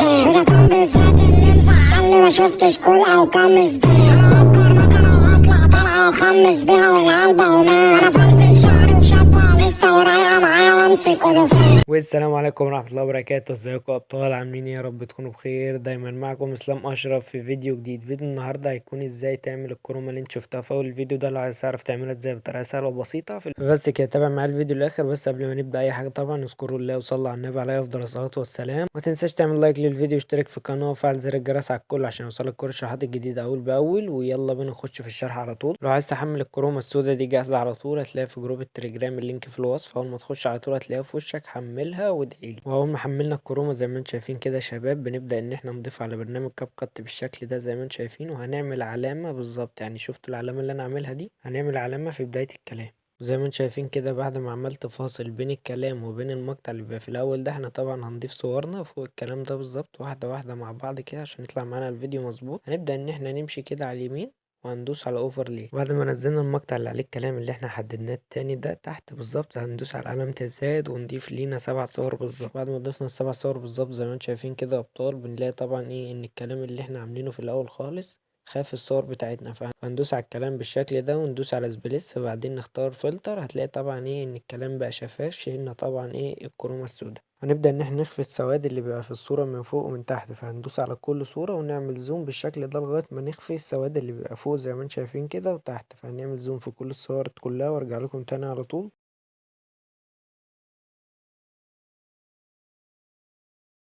ازاي ورقم بالذات اللي مزعلني ما شفتش كل او كام ازاي انا افكر مكانه واطلع طالعه وخمس بيها والعلبه وما انا فلفل شعري وشابه لسه ورايقه معايا وامسك ودفان. والسلام عليكم ورحمة الله وبركاته. ازيكم ابطال؟ عاملين يا رب تكونوا بخير. دايما معكم اسلام اشرف في فيديو جديد. فيديو النهارده هيكون ازاي تعمل الكرومه اللي انت شفتها في اول الفيديو ده. لو عايز تعرف تعملها ازاي بطريقه سهله وبسيطه بس كده تابع معايا الفيديو للاخر. بس قبل ما نبدا اي حاجه طبعا اذكروا الله وصلوا على النبي عليه افضل الصلاه والسلام. ما تنساش تعمل لايك للفيديو واشترك في القناه وفعل زر الجرس على الكل عشان يوصلك كل الشروحات الجديده اول باول. ويلا بينا نخش في الشرح على طول. لو عايز تحمل الكرومه السوداء دي جاهزه على طول هتلاقيها في جروب التليجرام، اللينك في الوصف. اول ما تخش على طول هتلاقيها في وشك، حملها وادعيلي. واول ما حملنا الكرومه زي ما انتم شايفين كده يا شباب بنبدا ان احنا نضيف على برنامج كاب كات بالشكل ده زي ما انتم شايفين. وهنعمل علامه بالظبط، يعني شفتوا العلامه اللي انا عاملها دي؟ هنعمل علامه في بدايه الكلام زي ما انتم شايفين كده. بعد ما عملت فاصل بين الكلام وبين المقطع اللي بيبقى في الاول ده، احنا طبعا هنضيف صورنا فوق الكلام ده بالظبط واحده واحده مع بعض كده عشان يطلع معانا الفيديو مظبوط. هنبدا ان احنا نمشي كده على اليمين وهندوس على اوفرلي. بعد ما نزلنا المقطع اللي عليه الكلام اللي احنا حددناه التاني ده تحت بالظبط، هندوس على علامة الزائد ونضيف لينا 7 صور بالظبط. بعد ما ضفنا ال7 صور بالظبط زي ما انتم شايفين كده يا ابطال، بنلاقي طبعا ايه ان الكلام اللي احنا عاملينه في الاول خالص خاف الصور بتاعتنا. فهندوس على الكلام بالشكل ده وندوس على سبليس وبعدين نختار فلتر. هتلاقي طبعا ايه ان الكلام بقى شفاف، شيلنا طبعا ايه الكرومة السوداء. هنبدأ ان احنا نخفي السواد اللي بيبقى في الصورة من فوق ومن تحت. فهندوس على كل صورة ونعمل زوم بالشكل ده لغاية ما نخفي السواد اللي بيبقى فوق زي ما انتم شايفين كده وتحت. فهنعمل زوم في كل الصور كلها وارجع لكم تاني على طول.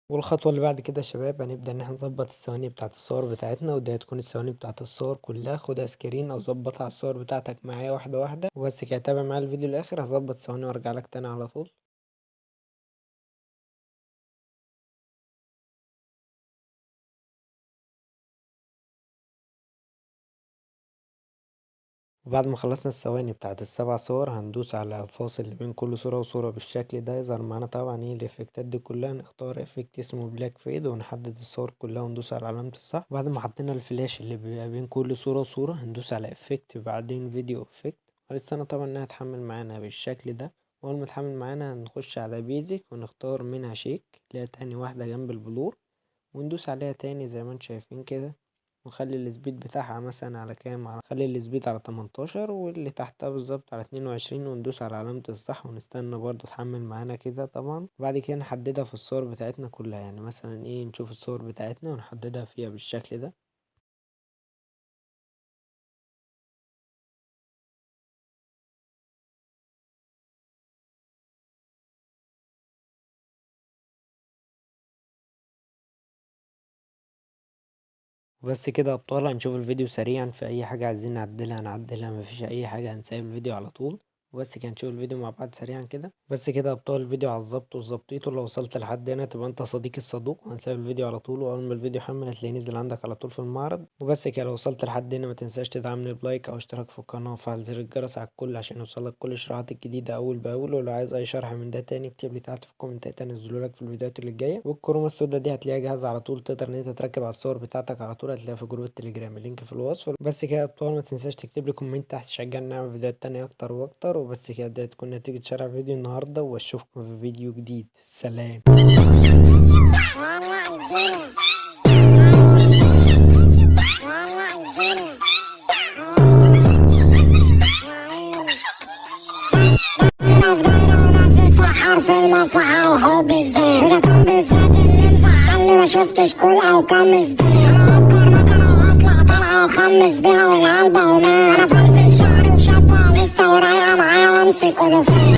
والخطوة اللي بعد كده يا شباب هنبدأ ان احنا نظبط الثواني بتاعت الصور بتاعتنا، ودي هتكون الثواني بتاعت الصور كلها. خدها سكرين او ظبطها على الصور بتاعتك معايا واحدة واحدة وبس كده. تابع معايا الفيديو الاخر، هظبط الثواني وارجع لك تاني على طول. وبعد ما خلصنا الثواني بتاعت ال7 صور هندوس على فاصل بين كل صورة وصورة بالشكل ده. يظهر معانا طبعا ايه الافكتات دي كلها. نختار افكت اسمه بلاك فيد ونحدد الصور كلها وندوس على علامة الصح. بعد ما حطينا الفلاش اللي بيبقى بين كل صورة وصورة هندوس على افكت بعدين فيديو افكت. ولسه طبعا انها تحمل معانا بالشكل ده. اول ما تحمل معانا هنخش على بيزك ونختار منها شيك اللي هي تاني واحدة جنب البلور وندوس عليها تاني زي ما انتم شايفين كده. ونخلي السبيد بتاعها مثلا على كام، خلي السبيد على 18 واللي تحتها بالظبط على 22 وندوس على علامة الصح ونستنى برضه تحمل معانا كده طبعا. وبعد كده نحددها في الصور بتاعتنا كلها، يعني مثلا ايه نشوف الصور بتاعتنا ونحددها فيها بالشكل ده. وبس كده يا ابطال. هنشوف الفيديو سريعا، في اي حاجة عايزين نعدلها هنعدلها، مفيش اي حاجة هنسيب الفيديو على طول. وبس كده نشوف الفيديو مع بعض سريعا كده. بس كده يا ابطال الفيديو على الظبط وظبطيته. لو وصلت لحد هنا تبقى انت صديقي الصدوق وهنسيب الفيديو على طول. واول ما الفيديو يحمل هتلاقيه نزل عندك على طول في المعرض. وبس كده لو وصلت لحد هنا ما تنساش تدعمني بلايك او اشتراك في القناه وفعل زر الجرس على الكل عشان يوصلك كل الشروحات الجديده اول باول. ولو عايز اي شرح من ده تاني اكتب لي تحت في الكومنتات انزله لك في الفيديوهات اللي جايه. والكرومه السوداء دي هتلاقيها جاهزه على طول، تقدر ان انت تركب على الصور بتاعتك على طول. هتلاقيها في جروب التليجرام، اللينك في الوصف. بس كده يا ابطال ما تنساش تكتب لي كومنت تحت تشجعني نعمل فيديوهات تانية اكتر واكتر. وبس كده دي تكون نتيجه شرح فيديو النهارده، واشوفكم في فيديو جديد. سلام. في المصلحة وحب ازاي ورقم بالذات اللي مزعلني ما شفتش كل او كام ازاي انا افكر مكانه واطلع طالعه وخمس بيها والعلبة وما انا فلفل شعري وشابه لسه ورايقه معايا وامسك ودفان.